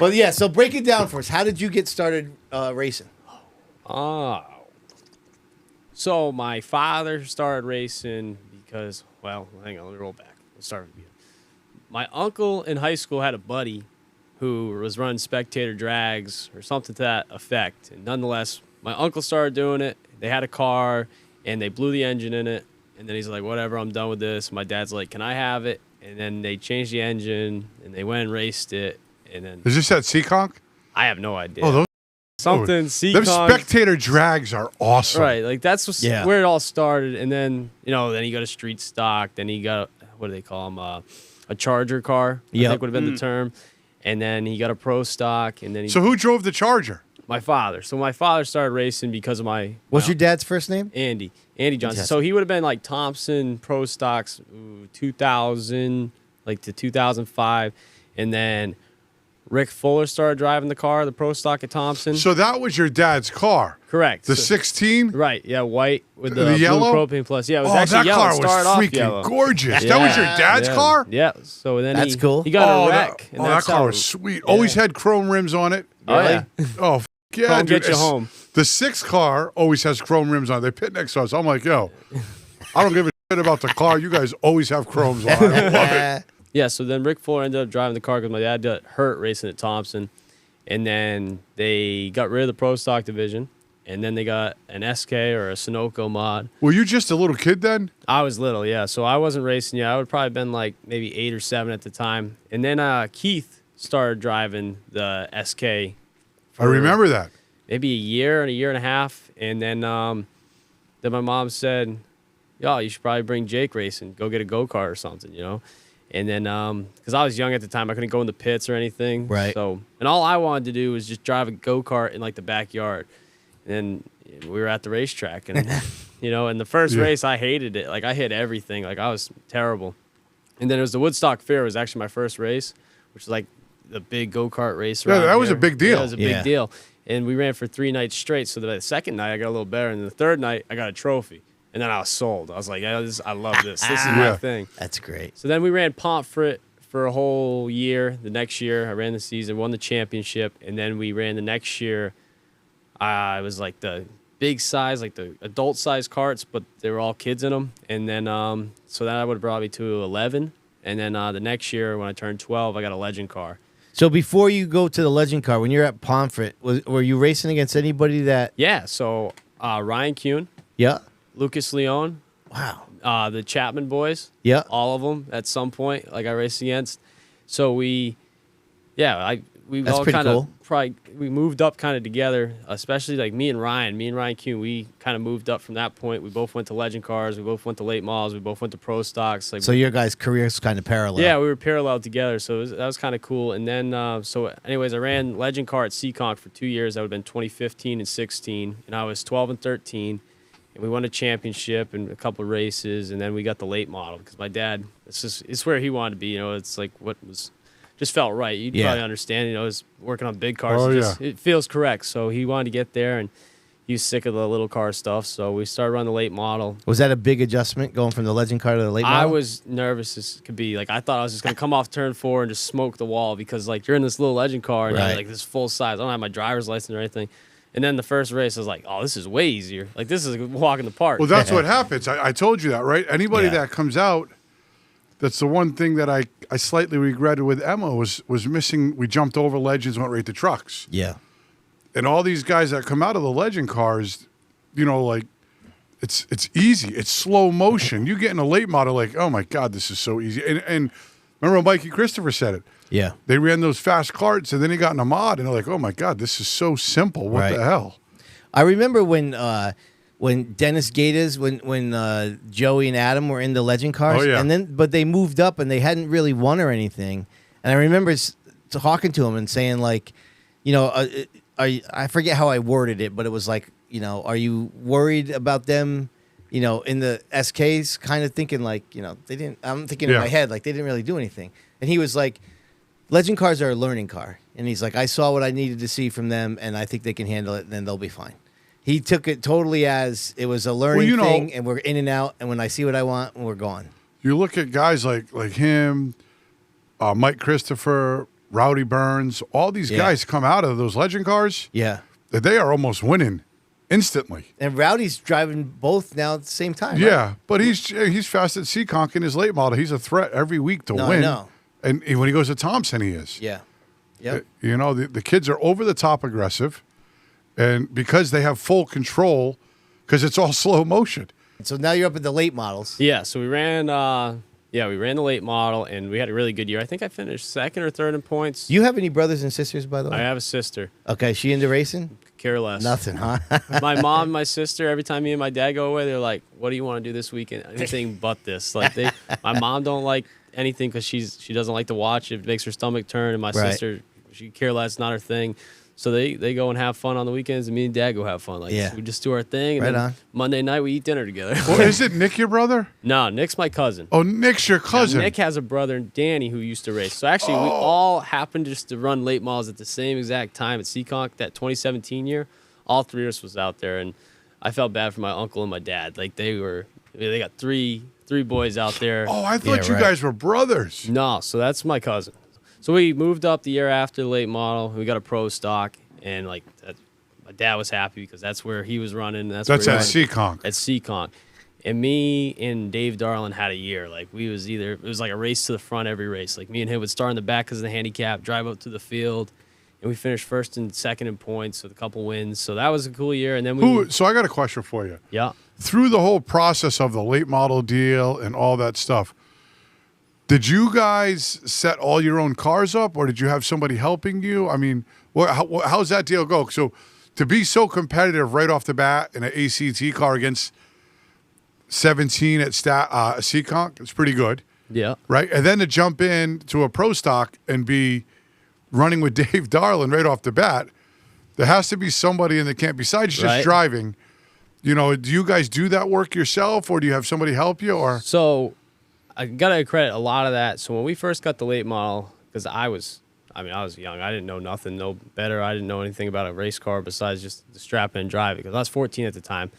Well, yeah. So break it down for us. How did you get started racing? So my father started racing because, well, hang on, let me roll back. Let's start with you. My uncle in high school had a buddy who was running spectator drags or something to that effect. And nonetheless, my uncle started doing it. They had a car, and they blew the engine in it. And then he's like, whatever, I'm done with this. My dad's like, can I have it? And then they changed the engine, and they went and raced it. And then Is this at Seekonk? I have no idea. Oh, those Something them Seekonk. spectator drags are awesome. Right, like that's where it all started. And then, then he got a street stock. Then he got, what do they call them? A Charger car, I think would have been the term. And then he got a pro stock. And then So who drove the Charger? My father. So my father started racing because of What's your dad's first name? Andy Johnson. So he would have been like Thompson pro stocks 2000, like to 2005. And then Rick Fuller started driving the car, the pro stock at Thompson. So that was your dad's car? Correct. The 16? Right, yeah, white with the blue yellow propane plus. Yeah, it was actually that yellow. car It was started off freaking yellow. gorgeous. That was your dad's car? Yeah. So then That's cool. He got a wreck. That car was sweet. Always had chrome rims on it. Oh, yeah. Oh, yeah, Chrome dude. get you home. The 6 car always has chrome rims on it. They pit next to us. I'm like, yo, I don't give a shit about the car. You guys always have chromes on. I love it. Yeah, so then Rick Fuller ended up driving the car because my dad got hurt racing at Thompson. And then they got rid of the pro stock division. And then they got an SK or a Sunoco mod. Were you just a little kid then? I was little, yeah. So I wasn't racing yet. I would probably been like maybe 8 or 7 at the time. And then Keith started driving the SK. I remember that. Maybe a year and a half. And then my mom said, yo, you should probably bring Jake racing. Go get a go-kart or something, And then, because I was young at the time, I couldn't go in the pits or anything. Right. So, and all I wanted to do was just drive a go-kart in like the backyard. And then we were at the racetrack, and in the first race, I hated it. Like I hit everything. Like I was terrible. And then it was the Woodstock Fair. It was actually my first race, which was like the big go-kart race. Yeah, that was a big deal. Yeah, it was a big deal. And we ran for 3 nights straight. So the second night, I got a little better, and the third night, I got a trophy. And then I was sold. I was like, I love this. This is my thing. That's great. So then we ran Pomfret for a whole year. The next year, I ran the season, won the championship. And then we ran the next year. I was like the big size, like the adult size carts, but they were all kids in them. And then, so that would have brought me to 11. And then the next year, when I turned 12, I got a legend car. So before you go to the legend car, when you're at Pomfret, were you racing against anybody that? Yeah. So Ryan Kuhn. Yeah. Lucas Leone. Wow. The Chapman boys. Yeah. All of them at some point, like I raced against. So we That's all pretty kind of cool. we moved up kind of together, especially like me and Ryan Kuhn, we kind of moved up from that point. We both went to legend cars, we both went to late models, we both went to pro stocks. Like, So your guys' careers kind of parallel. yeah, we were parallel together, so that was kind of cool. And then, anyways, I ran legend car at Seekonk for 2 years. That would have been 2015 and 16, and I was 12 and 13. And we won a championship and a couple of races, and then we got the late model because my dad, it's where he wanted to be. It's like what was just felt right. You'd probably understand. Is working on big cars. It feels correct. So he wanted to get there, and he was sick of the little car stuff. So we started running the late model. Was that a big adjustment going from the legend car to the late model? I was nervous as could be. Like I thought I was just gonna come off turn 4 and just smoke the wall because like you're in this little legend car and you're like this full size. I don't have my driver's license or anything. And then the first race, I was like, oh, this is way easier. Like, this is a walk in the park. Well, that's what happens. I told you that, right? Anybody that comes out, that's the one thing that I slightly regretted with Emma was missing. We jumped over legends, went right to trucks. Yeah. And all these guys that come out of the legend cars, like, it's easy. It's slow motion. You get in a late model, like, oh, my God, this is so easy. And remember Mikey Christopher said it. Yeah. They ran those fast carts, and then he got in a mod, and they're like, oh, my God, this is so simple. What the hell? I remember when Dennis Gatas, when Joey and Adam were in the legend cars, but they moved up, and they hadn't really won or anything. And I remember talking to him and saying, like, I forget how I worded it, but it was like, are you worried about them, in the SKs, kind of thinking like, they didn't, I'm thinking in my head, like they didn't really do anything. And he was like, legend cars are a learning car. And he's like, I saw what I needed to see from them, and I think they can handle it, and then they'll be fine. He took it totally as it was a learning thing, and we're in and out, and when I see what I want, we're gone. You look at guys like him, Mike Christopher, Rowdy Burns, all these guys come out of those legend cars. Yeah. They are almost winning instantly. And Rowdy's driving both now at the same time. Yeah, right? but he's fast at Seekonk in his late model. He's a threat every week to win. No. And when he goes to Thompson, he is. Yeah. Yep. You know, the kids are over the top aggressive, and because they have full control, because it's all slow motion. So now you're up at the late models. Yeah, so we ran the late model, and we had a really good year. I think I finished second or third in points. Do you have any brothers and sisters, by the way? I have a sister. Okay, she into racing? Care less. Nothing, huh? My mom and my sister, every time me and my dad go away, they're like, "What do you want to do this weekend?" Anything but this. Like my mom don't like anything because she doesn't like to watch. It makes her stomach turn, and my sister, she care less, not her thing. So they go and have fun on the weekends, and me and Dad go have fun. Like we just do our thing. And right then on. Monday night we eat dinner together. Well, is it Nick your brother? No, Nick's my cousin. Oh, Nick's your cousin. Now, Nick has a brother, Danny, who used to race. So actually, we all happened just to run late models at the same exact time at Seekonk that 2017 year. All three of us was out there, and I felt bad for my uncle and my dad. Like they got three boys out there. Oh, I thought you guys were brothers. No, so that's my cousin. So we moved up the year after the late model. We got a pro stock, and like my dad was happy because that's where he was running. That's at Seekonk. At Seekonk. And me and Dave Darlin had a year. Like it was like a race to the front every race. Like me and him would start in the back because of the handicap, drive up to the field, and we finished first and second in points with a couple wins. So that was a cool year. And then So I got a question for you. Yeah. Through the whole process of the late model deal and all that stuff, did you guys set all your own cars up, or did you have somebody helping you? I mean, how's that deal go? So to be so competitive right off the bat in an ACT car against 17 at Seekonk, it's pretty good. Yeah. Right? And then to jump in to a pro stock and be running with Dave Darlin right off the bat, there has to be somebody in the camp besides just driving. You know, do you guys do that work yourself, or do you have somebody help you? Or so I gotta credit a lot of that. So when we first got the late model, because I was young, I didn't know nothing, no better. I didn't know anything about a race car besides just the strap in and drive it. Because I was 14 at the time,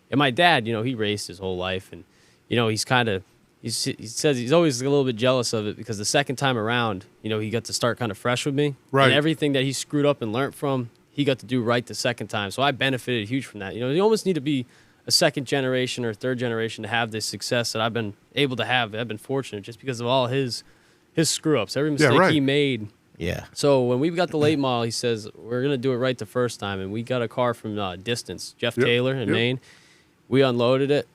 and my dad, you know, he raced his whole life, and you know, he says he's always a little bit jealous of it because the second time around, you know, he got to start kind of fresh with me, right? And everything that he screwed up and learned from, he got to do right the second time. So I benefited huge from that. You know, you almost need to be a second generation or third generation to have this success that I've been able to have. I've been fortunate just because of all his screw ups, every mistake he made. Yeah. So when we got the late model, he says we're gonna do it right the first time, and we got a car from Distance, Jeff Taylor in Maine. We unloaded it,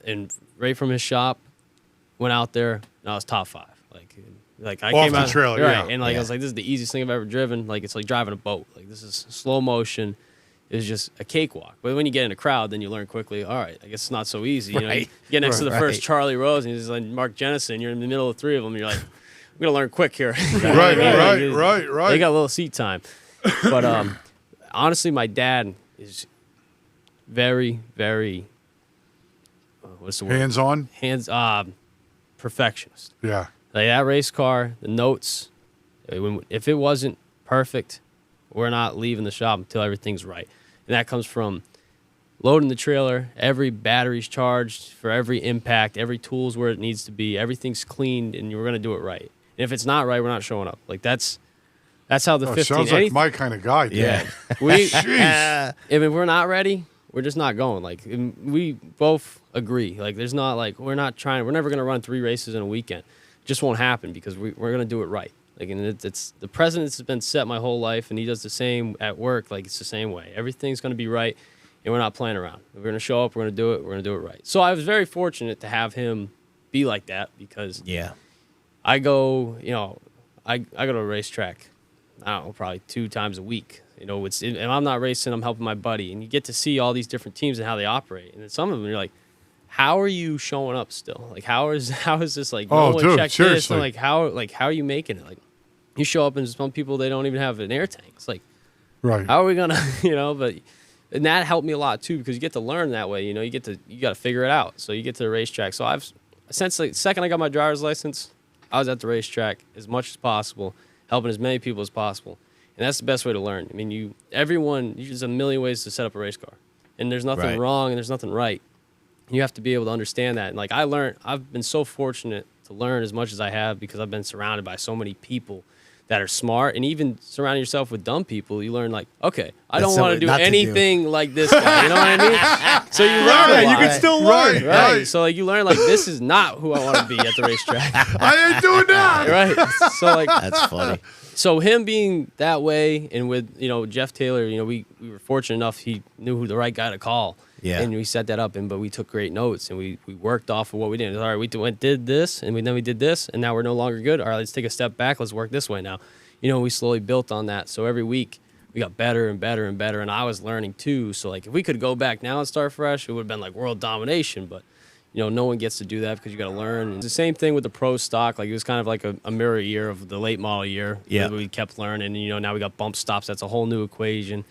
and right from his shop, went out there, and I was top 5. Like I off came the out trailer, right, and I was like, this is the easiest thing I've ever driven. Like it's like driving a boat. Like this is slow motion. It's just a cakewalk. But when you get in a crowd, then you learn quickly. All right, I guess it's not so easy. You know, you get next to the first Charlie Rose, and he's like Mark Jennison. You're in the middle of 3 of them. You're like, I'm gonna learn quick here. Right. They got a little seat time. But honestly, my dad is very, very what's the word? Hands-on, perfectionist. Yeah. Like that race car, the notes, if it wasn't perfect, we're not leaving the shop until everything's right. And that comes from loading the trailer, every battery's charged for every impact, every tool's where it needs to be, everything's cleaned, and we're going to do it right. And if it's not right, we're not showing up. Like that's how the 15. Sounds like my kind of guy. Dude. Yeah. If we're not ready, we're just not going. Like we both agree. Like there's not like we're never going to run 3 races in a weekend. It just won't happen because we're going to do it right. Like, and it's the precedence has been set my whole life, and he does the same at work. Like it's the same way. Everything's going to be right, and we're not playing around. We're going to show up. We're going to do it. We're going to do it right. So I was very fortunate to have him be like that because I go, you know, I go to a racetrack. I don't know, probably 2 times a week. You know, and I'm not racing. I'm helping my buddy, and you get to see all these different teams and how they operate. And then some of them, you're like, how are you showing up still? Like how is this like? No one checked this. And like how are you making it? Like you show up and some people they don't even have an air tank. It's like, how are we gonna, you know? But and that helped me a lot too because you get to learn that way. You know, you got to figure it out. So you get to the racetrack. So I've essentially the second I got my driver's license, I was at the racetrack as much as possible, helping as many people as possible. And that's the best way to learn. I mean, there's a million ways to set up a race car, and there's nothing wrong and there's nothing right. You have to be able to understand that. And like I've been so fortunate to learn as much as I have because I've been surrounded by so many people that are smart, and even surrounding yourself with dumb people, you learn like, okay, I That's don't want to do not to do. anything like this guy. You know what I mean? So you learn a lot. You can still learn. Right. So like you learn like this is not who I want to be at the racetrack. I ain't doing that. Right. So like That's funny. so him being that way, and with Jeff Taylor, we were fortunate enough he knew who the right guy to call. Yeah. And we set that up, but we took great notes, and we worked off of what we did. All right, we did this, and then we did this, and now we're no longer good. All right, let's take a step back. Let's work this way now. We slowly built on that. So every week we got better and better and better, and I was learning too. So like if we could go back now and start fresh, it would have been like world domination. But no one gets to do that because you got to learn. And it's the same thing with the pro stock. Like it was kind of like a mirror year of the late model year. Yeah. We kept learning. And, now we got bump stops. That's a whole new equation.